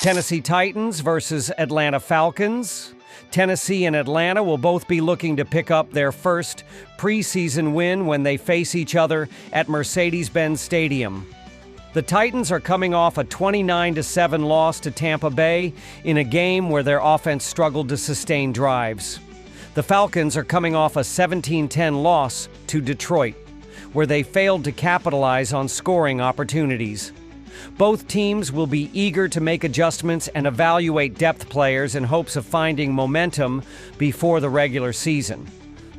Tennessee Titans versus Atlanta Falcons. Tennessee and Atlanta will both be looking to pick up their first preseason win when they face each other at Mercedes-Benz Stadium. The Titans are coming off a 29-7 loss to Tampa Bay in a game where their offense struggled to sustain drives. The Falcons are coming off a 17-10 loss to Detroit, where they failed to capitalize on scoring opportunities. Both teams will be eager to make adjustments and evaluate depth players in hopes of finding momentum before the regular season.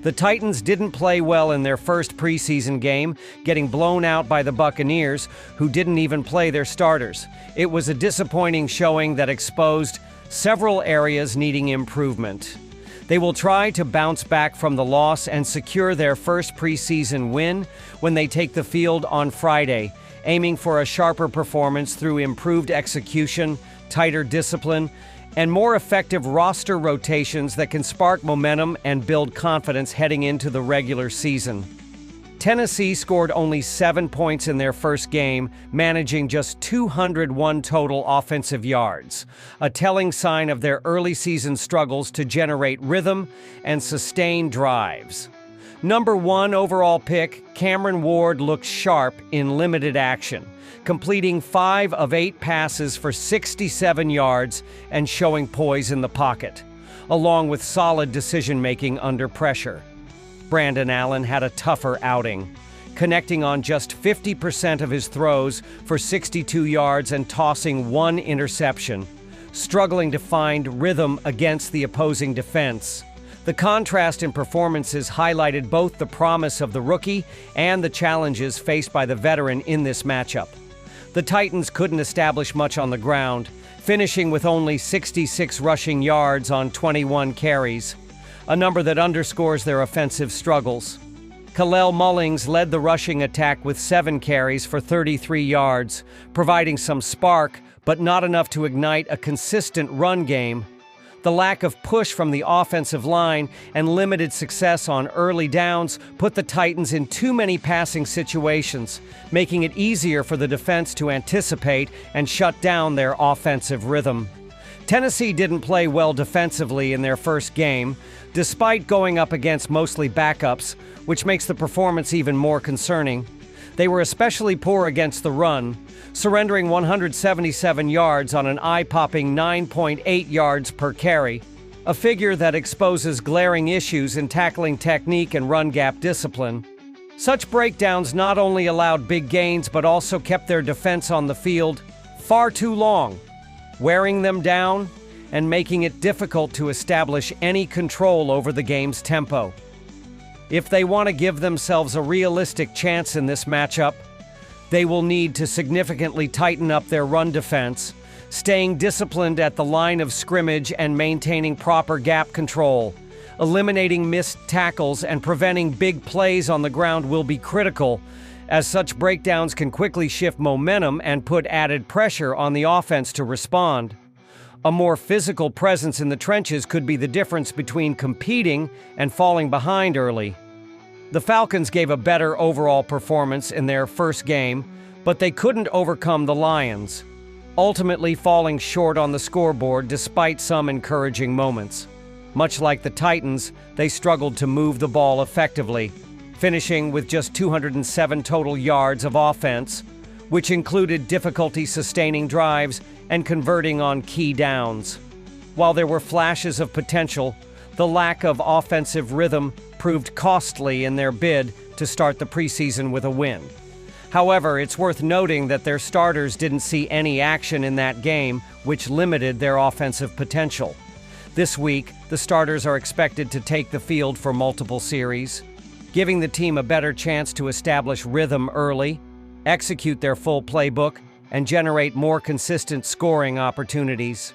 The Titans didn't play well in their first preseason game, getting blown out by the Buccaneers, who didn't even play their starters. It was a disappointing showing that exposed several areas needing improvement. They will try to bounce back from the loss and secure their first preseason win when they take the field on Friday, aiming for a sharper performance through improved execution, tighter discipline, and more effective roster rotations that can spark momentum and build confidence heading into the regular season. Tennessee scored only 7 points in their first game, managing just 201 total offensive yards, a telling sign of their early season struggles to generate rhythm and sustain drives. Number 1 overall pick, Cameron Ward looked sharp in limited action, completing 5 of 8 passes for 67 yards and showing poise in the pocket, along with solid decision-making under pressure. Brandon Allen had a tougher outing, connecting on just 50% of his throws for 62 yards and tossing 1 interception, struggling to find rhythm against the opposing defense. The contrast in performances highlighted both the promise of the rookie and the challenges faced by the veteran in this matchup. The Titans couldn't establish much on the ground, finishing with only 66 rushing yards on 21 carries, a number that underscores their offensive struggles. Kalel Mullings led the rushing attack with 7 carries for 33 yards, providing some spark, but not enough to ignite a consistent run game. The lack of push from the offensive line and limited success on early downs put the Titans in too many passing situations, making it easier for the defense to anticipate and shut down their offensive rhythm. Tennessee didn't play well defensively in their first game, despite going up against mostly backups, which makes the performance even more concerning. They were especially poor against the run, surrendering 177 yards on an eye-popping 9.8 yards per carry, a figure that exposes glaring issues in tackling technique and run gap discipline. Such breakdowns not only allowed big gains but also kept their defense on the field far too long, wearing them down and making it difficult to establish any control over the game's tempo. If they want to give themselves a realistic chance in this matchup, they will need to significantly tighten up their run defense, staying disciplined at the line of scrimmage and maintaining proper gap control. Eliminating missed tackles and preventing big plays on the ground will be critical, as such breakdowns can quickly shift momentum and put added pressure on the offense to respond. A more physical presence in the trenches could be the difference between competing and falling behind early. The Falcons gave a better overall performance in their first game, but they couldn't overcome the Lions, ultimately falling short on the scoreboard despite some encouraging moments. Much like the Titans, they struggled to move the ball effectively, finishing with just 207 total yards of offense, which included difficulty sustaining drives and converting on key downs. While there were flashes of potential, the lack of offensive rhythm proved costly in their bid to start the preseason with a win. However, it's worth noting that their starters didn't see any action in that game, which limited their offensive potential. This week, the starters are expected to take the field for multiple series, giving the team a better chance to establish rhythm early, execute their full playbook, and generate more consistent scoring opportunities.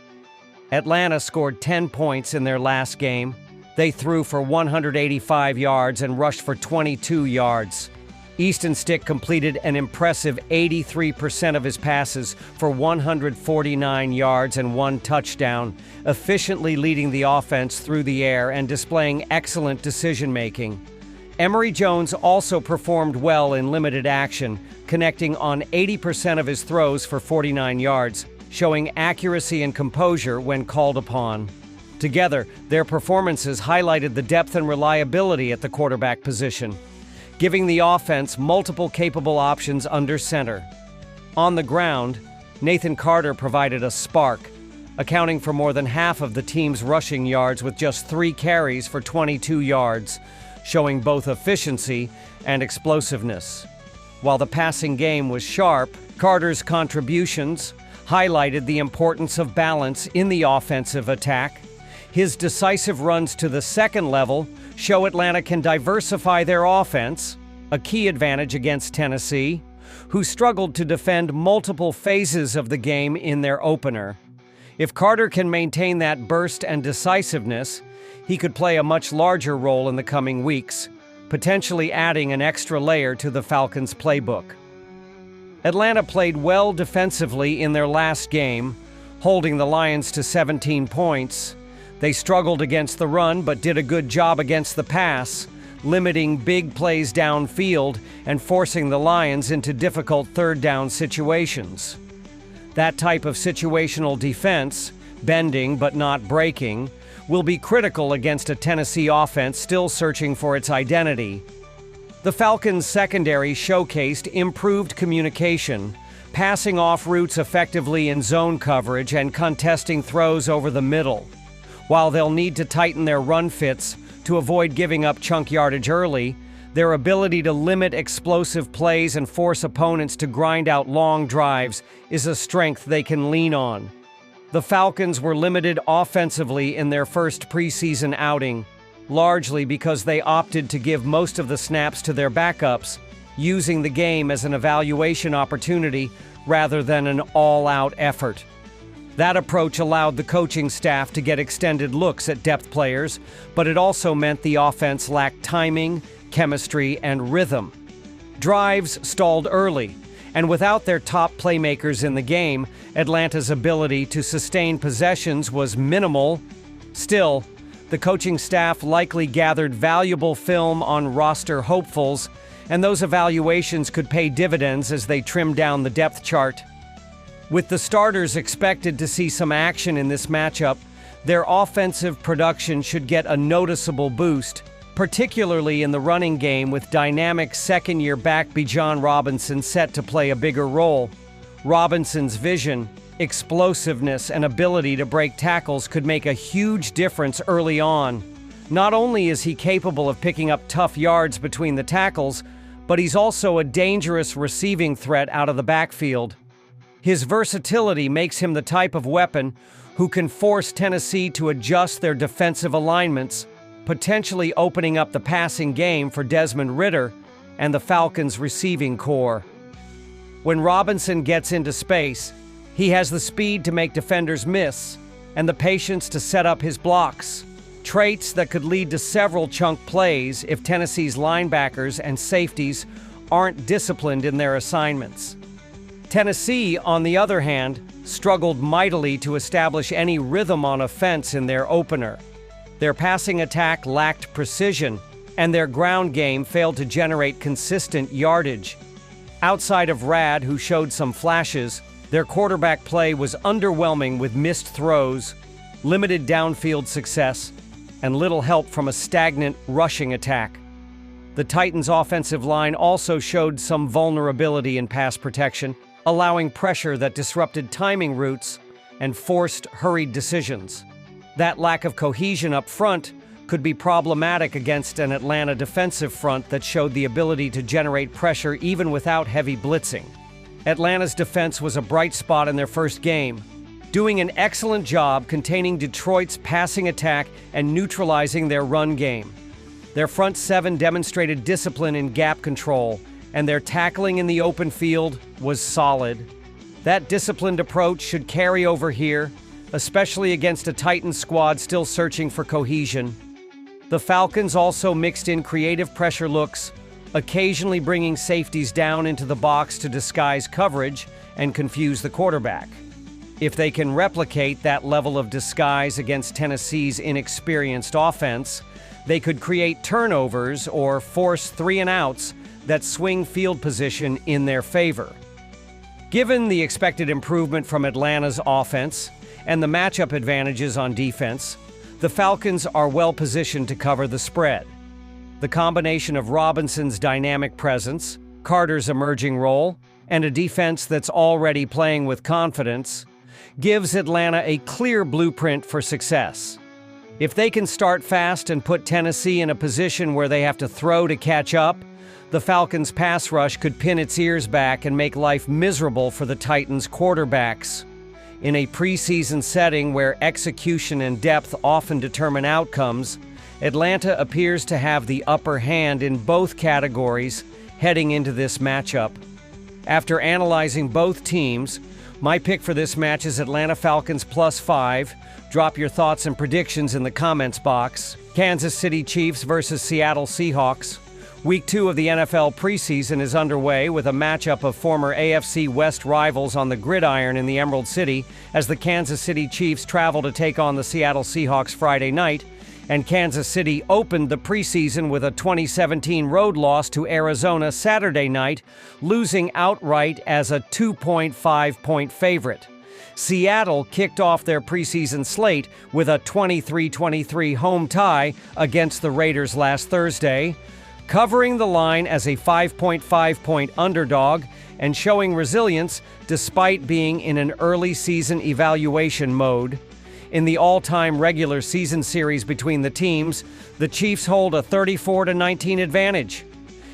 Atlanta scored 10 points in their last game. They threw for 185 yards and rushed for 22 yards. Easton Stick completed an impressive 83% of his passes for 149 yards and 1 touchdown, efficiently leading the offense through the air and displaying excellent decision-making. Emory Jones also performed well in limited action, connecting on 80% of his throws for 49 yards, showing accuracy and composure when called upon. Together, their performances highlighted the depth and reliability at the quarterback position, giving the offense multiple capable options under center. On the ground, Nathan Carter provided a spark, accounting for more than half of the team's rushing yards with just 3 carries for 22 yards, showing both efficiency and explosiveness. While the passing game was sharp, Carter's contributions highlighted the importance of balance in the offensive attack. His decisive runs to the second level show Atlanta can diversify their offense, a key advantage against Tennessee, who struggled to defend multiple phases of the game in their opener. If Carter can maintain that burst and decisiveness, he could play a much larger role in the coming weeks, potentially adding an extra layer to the Falcons' playbook. Atlanta played well defensively in their last game, holding the Lions to 17 points. They struggled against the run but did a good job against the pass, limiting big plays downfield and forcing the Lions into difficult third down situations. That type of situational defense, bending but not breaking, will be critical against a Tennessee offense still searching for its identity. The Falcons' secondary showcased improved communication, passing off routes effectively in zone coverage and contesting throws over the middle. While they'll need to tighten their run fits to avoid giving up chunk yardage early, their ability to limit explosive plays and force opponents to grind out long drives is a strength they can lean on. The Falcons were limited offensively in their first preseason outing, largely because they opted to give most of the snaps to their backups, using the game as an evaluation opportunity rather than an all-out effort. That approach allowed the coaching staff to get extended looks at depth players, but it also meant the offense lacked timing, chemistry, and rhythm. Drives stalled early, and without their top playmakers in the game, Atlanta's ability to sustain possessions was minimal. Still, the coaching staff likely gathered valuable film on roster hopefuls, and those evaluations could pay dividends as they trimmed down the depth chart. With the starters expected to see some action in this matchup, their offensive production should get a noticeable boost, particularly in the running game with dynamic second-year back Bijan Robinson set to play a bigger role. Robinson's vision, explosiveness, and ability to break tackles could make a huge difference early on. Not only is he capable of picking up tough yards between the tackles, but he's also a dangerous receiving threat out of the backfield. His versatility makes him the type of weapon who can force Tennessee to adjust their defensive alignments, potentially opening up the passing game for Desmond Ridder and the Falcons' receiving core. When Robinson gets into space, he has the speed to make defenders miss and the patience to set up his blocks, traits that could lead to several chunk plays if Tennessee's linebackers and safeties aren't disciplined in their assignments. Tennessee, on the other hand, struggled mightily to establish any rhythm on offense in their opener. Their passing attack lacked precision, and their ground game failed to generate consistent yardage. Outside of Rad, who showed some flashes, their quarterback play was underwhelming with missed throws, limited downfield success, and little help from a stagnant rushing attack. The Titans' offensive line also showed some vulnerability in pass protection, allowing pressure that disrupted timing routes and forced hurried decisions. That lack of cohesion up front could be problematic against an Atlanta defensive front that showed the ability to generate pressure even without heavy blitzing. Atlanta's defense was a bright spot in their first game, doing an excellent job containing Detroit's passing attack and neutralizing their run game. Their front seven demonstrated discipline in gap control, and their tackling in the open field was solid. That disciplined approach should carry over here, especially against a Titans squad still searching for cohesion. The Falcons also mixed in creative pressure looks, occasionally bringing safeties down into the box to disguise coverage and confuse the quarterback. If they can replicate that level of disguise against Tennessee's inexperienced offense, they could create turnovers or force 3-and-outs that swing field position in their favor. Given the expected improvement from Atlanta's offense and the matchup advantages on defense, the Falcons are well positioned to cover the spread. The combination of Robinson's dynamic presence, Carter's emerging role, and a defense that's already playing with confidence gives Atlanta a clear blueprint for success. If they can start fast and put Tennessee in a position where they have to throw to catch up, the Falcons' pass rush could pin its ears back and make life miserable for the Titans' quarterbacks. In a preseason setting where execution and depth often determine outcomes, Atlanta appears to have the upper hand in both categories heading into this matchup. After analyzing both teams, my pick for this match is Atlanta Falcons +5. Drop your thoughts and predictions in the comments box. Kansas City Chiefs versus Seattle Seahawks. Week 2 of the NFL preseason is underway with a matchup of former AFC West rivals on the gridiron in the Emerald City as the Kansas City Chiefs travel to take on the Seattle Seahawks Friday night, and Kansas City opened the preseason with a 2017 road loss to Arizona Saturday night, losing outright as a 2.5-point favorite. Seattle kicked off their preseason slate with a 23-23 home tie against the Raiders last Thursday, covering the line as a 5.5-point underdog and showing resilience despite being in an early season evaluation mode. In the all-time regular season series between the teams, the Chiefs hold a 34-19 advantage,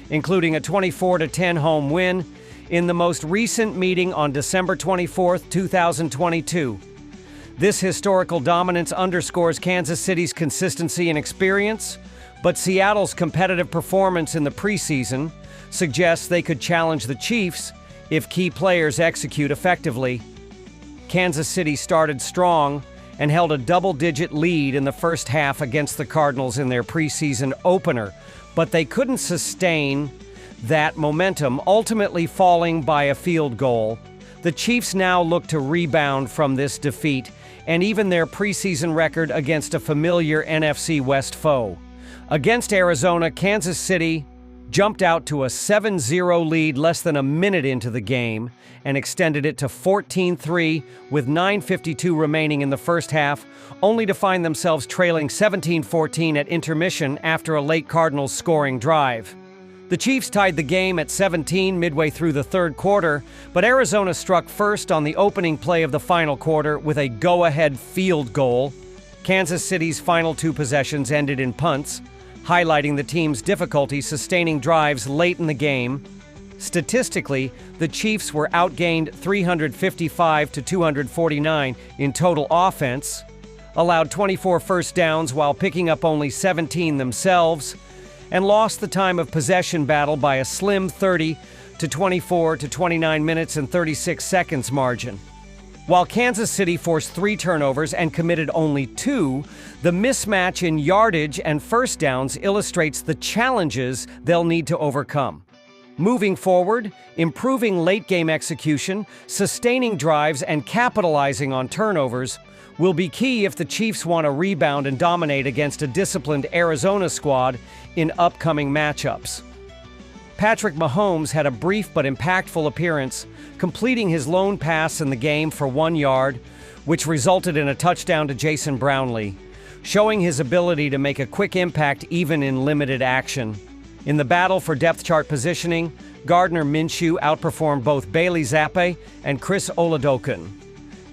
including a 24-10 home win in the most recent meeting on December 24, 2022. This historical dominance underscores Kansas City's consistency and experience, but Seattle's competitive performance in the preseason suggests they could challenge the Chiefs if key players execute effectively. Kansas City started strong and held a double-digit lead in the first half against the Cardinals in their preseason opener, but they couldn't sustain that momentum, ultimately falling by a field goal. The Chiefs now look to rebound from this defeat and even their preseason record against a familiar NFC West foe. Against Arizona, Kansas City jumped out to a 7-0 lead less than a minute into the game and extended it to 14-3 with 9:52 remaining in the first half, only to find themselves trailing 17-14 at intermission after a late Cardinals scoring drive. The Chiefs tied the game at 17 midway through the third quarter, but Arizona struck first on the opening play of the final quarter with a go-ahead field goal. Kansas City's final 2 possessions ended in punts, highlighting the team's difficulty sustaining drives late in the game. Statistically, the Chiefs were outgained 355 to 249 in total offense, allowed 24 first downs while picking up only 17 themselves, and lost the time of possession battle by a slim 30 to 24 to 29 minutes and 36 seconds margin. While Kansas City forced 3 turnovers and committed only 2, the mismatch in yardage and first downs illustrates the challenges they'll need to overcome. Moving forward, improving late-game execution, sustaining drives, and capitalizing on turnovers will be key if the Chiefs want to rebound and dominate against a disciplined Arizona squad in upcoming matchups. Patrick Mahomes had a brief but impactful appearance, completing his lone pass in the game for 1 yard, which resulted in a touchdown to Jason Brownlee, showing his ability to make a quick impact even in limited action. In the battle for depth chart positioning, Gardner Minshew outperformed both Bailey Zappe and Chris Oladokun.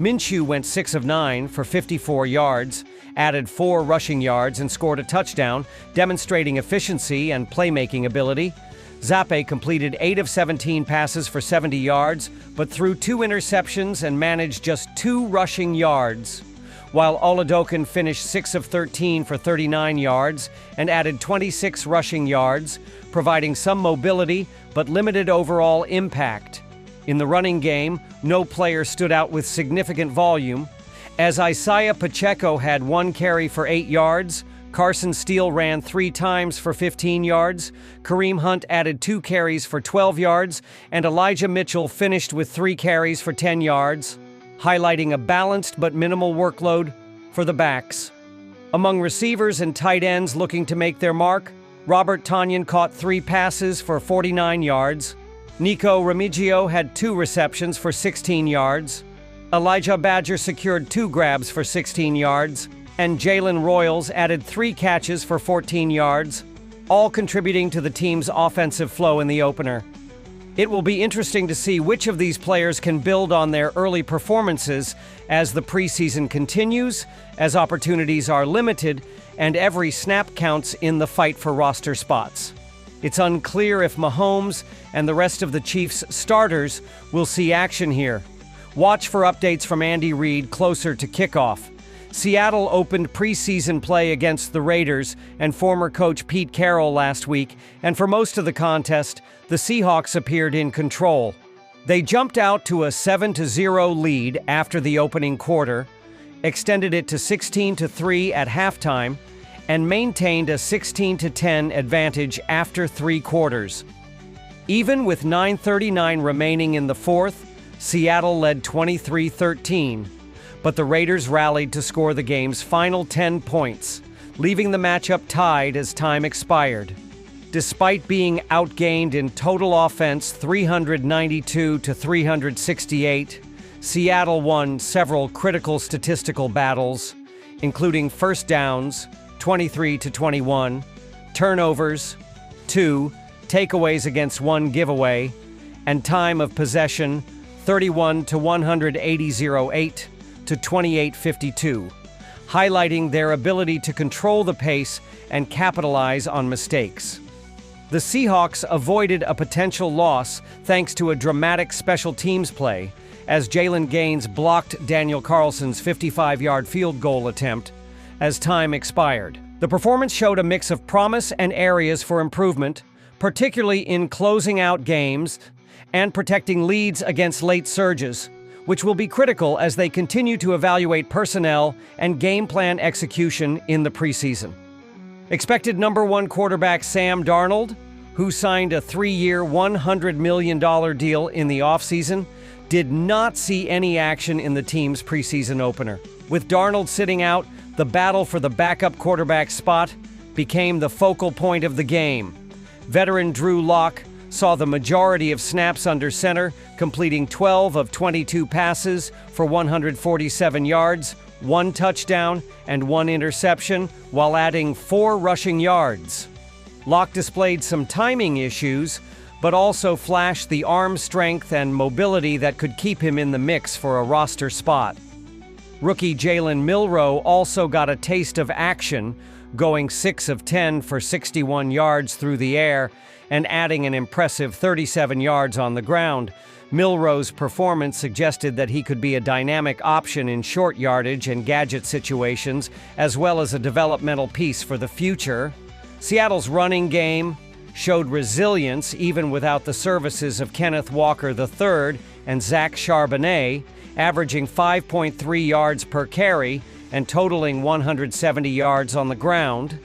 Minshew went 6 of 9 for 54 yards, added 4 rushing yards, and scored a touchdown, demonstrating efficiency and playmaking ability. Zappe completed 8 of 17 passes for 70 yards, but threw 2 interceptions and managed just 2 rushing yards, while Oladokun finished 6 of 13 for 39 yards and added 26 rushing yards, providing some mobility but limited overall impact. In the running game, no player stood out with significant volume, as Isaiah Pacheco had 1 carry for 8 yards, Carson Steele ran 3 times for 15 yards, Kareem Hunt added 2 carries for 12 yards, and Elijah Mitchell finished with 3 carries for 10 yards, highlighting a balanced but minimal workload for the backs. Among receivers and tight ends looking to make their mark, Robert Tonyan caught 3 passes for 49 yards, Nico Remigio had 2 receptions for 16 yards. Elijah Badger secured 2 grabs for 16 yards. And Jalen Royals added 3 catches for 14 yards, all contributing to the team's offensive flow in the opener. It will be interesting to see which of these players can build on their early performances as the preseason continues, as opportunities are limited, and every snap counts in the fight for roster spots. It's unclear if Mahomes and the rest of the Chiefs' starters will see action here. Watch for updates from Andy Reid closer to kickoff. Seattle opened preseason play against the Raiders and former coach Pete Carroll last week, and for most of the contest, the Seahawks appeared in control. They jumped out to a 7-0 lead after the opening quarter, extended it to 16-3 at halftime, and maintained a 16-10 advantage after 3 quarters. Even with 9:39 remaining in the fourth, Seattle led 23-13. But the Raiders rallied to score the game's final 10 points, leaving the matchup tied as time expired. Despite being outgained in total offense 392-368, Seattle won several critical statistical battles, including first downs 23-21, turnovers 2, takeaways against 1 giveaway, and time of possession 31-180-08 to 28-52, highlighting their ability to control the pace and capitalize on mistakes. The Seahawks avoided a potential loss thanks to a dramatic special teams play, as Jalen Gaines blocked Daniel Carlson's 55-yard field goal attempt as time expired. The performance showed a mix of promise and areas for improvement, particularly in closing out games and protecting leads against late surges, which will be critical as they continue to evaluate personnel and game plan execution in the preseason. Expected number 1 quarterback Sam Darnold, who signed a 3-year, $100 million deal in the offseason, did not see any action in the team's preseason opener. With Darnold sitting out, the battle for the backup quarterback spot became the focal point of the game. Veteran Drew Lock saw the majority of snaps under center, completing 12 of 22 passes for 147 yards, 1 touchdown, and 1 interception, while adding 4 rushing yards. Locke displayed some timing issues, but also flashed the arm strength and mobility that could keep him in the mix for a roster spot. Rookie Jalen Milroe also got a taste of action, going 6 of 10 for 61 yards through the air and adding an impressive 37 yards on the ground. Milroe's performance suggested that he could be a dynamic option in short yardage and gadget situations, as well as a developmental piece for the future. Seattle's running game showed resilience even without the services of Kenneth Walker III and Zach Charbonnet, averaging 5.3 yards per carry and totaling 170 yards on the ground.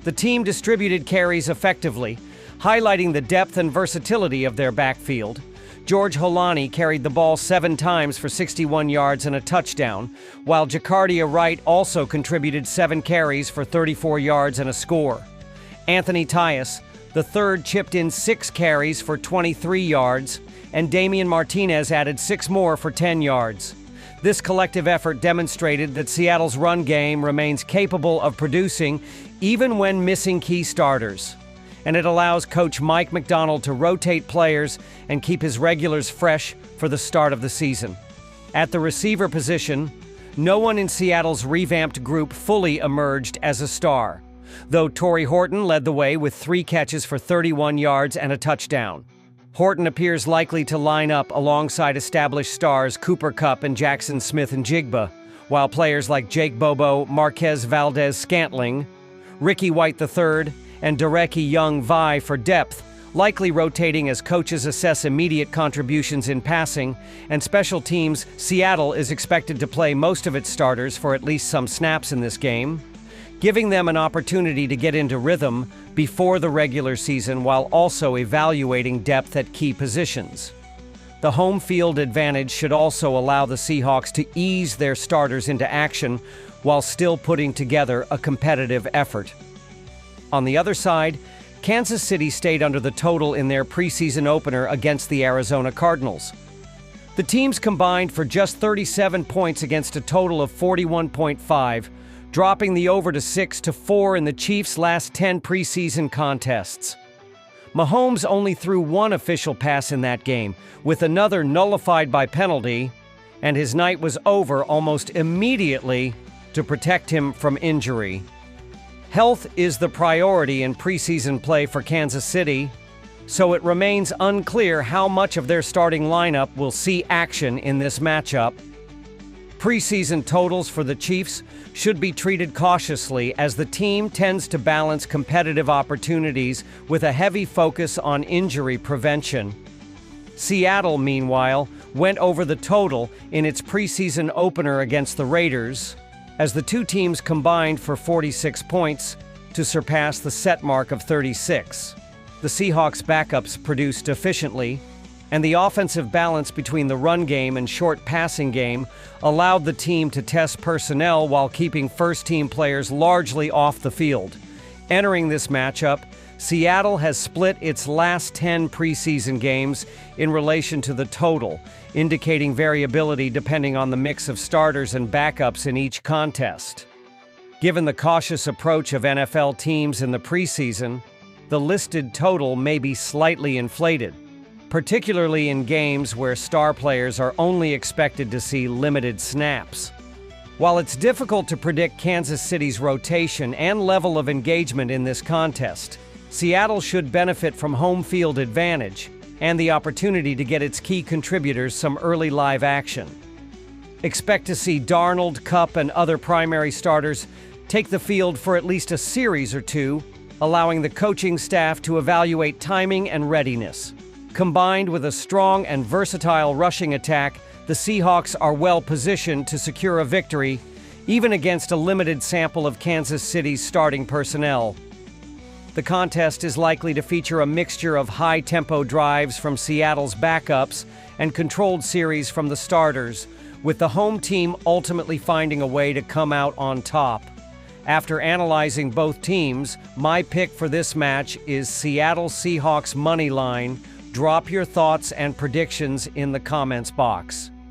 The team distributed carries effectively, highlighting the depth and versatility of their backfield. George Holani carried the ball 7 times for 61 yards and a touchdown, while Jacardia Wright also contributed 7 carries for 34 yards and a score. Anthony Tyus, the third, chipped in 6 carries for 23 yards, and Damian Martinez added 6 more for 10 yards. This collective effort demonstrated that Seattle's run game remains capable of producing even when missing key starters, and it allows coach Mike McDonald to rotate players and keep his regulars fresh for the start of the season. At the receiver position, no one in Seattle's revamped group fully emerged as a star, though Torrey Horton led the way with 3 catches for 31 yards and a touchdown. Horton appears likely to line up alongside established stars Cooper Kupp and Jackson Smith-Njigba, while players like Jake Bobo, Marquez Valdez-Scantling, Ricky White III, and Dereki Young vie for depth, likely rotating as coaches assess immediate contributions in passing, and special teams. Seattle is expected to play most of its starters for at least some snaps in this game, giving them an opportunity to get into rhythm before the regular season while also evaluating depth at key positions. The home field advantage should also allow the Seahawks to ease their starters into action while still putting together a competitive effort. On the other side, Kansas City stayed under the total in their preseason opener against the Arizona Cardinals. The teams combined for just 37 points against a total of 41.5, dropping the over to 6-4 in the Chiefs' last 10 preseason contests. Mahomes only threw one official pass in that game, with another nullified by penalty, and his night was over almost immediately to protect him from injury. Health is the priority in preseason play for Kansas City, so it remains unclear how much of their starting lineup will see action in this matchup. Preseason totals for the Chiefs should be treated cautiously as the team tends to balance competitive opportunities with a heavy focus on injury prevention. Seattle, meanwhile, went over the total in its preseason opener against the Raiders, as the two teams combined for 46 points to surpass the set mark of 36. The Seahawks' backups produced efficiently, and the offensive balance between the run game and short passing game allowed the team to test personnel while keeping first-team players largely off the field. Entering this matchup, Seattle has split its last 10 preseason games in relation to the total, indicating variability depending on the mix of starters and backups in each contest. Given the cautious approach of NFL teams in the preseason, the listed total may be slightly inflated, particularly in games where star players are only expected to see limited snaps. While it's difficult to predict Kansas City's rotation and level of engagement in this contest, Seattle should benefit from home field advantage and the opportunity to get its key contributors some early live action. Expect to see Darnold, Kupp, and other primary starters take the field for at least a series or two, allowing the coaching staff to evaluate timing and readiness. Combined with a strong and versatile rushing attack, the Seahawks are well positioned to secure a victory, even against a limited sample of Kansas City's starting personnel. The contest is likely to feature a mixture of high-tempo drives from Seattle's backups and controlled series from the starters, with the home team ultimately finding a way to come out on top. After analyzing both teams, my pick for this match is Seattle Seahawks money line. Drop your thoughts and predictions in the comments box.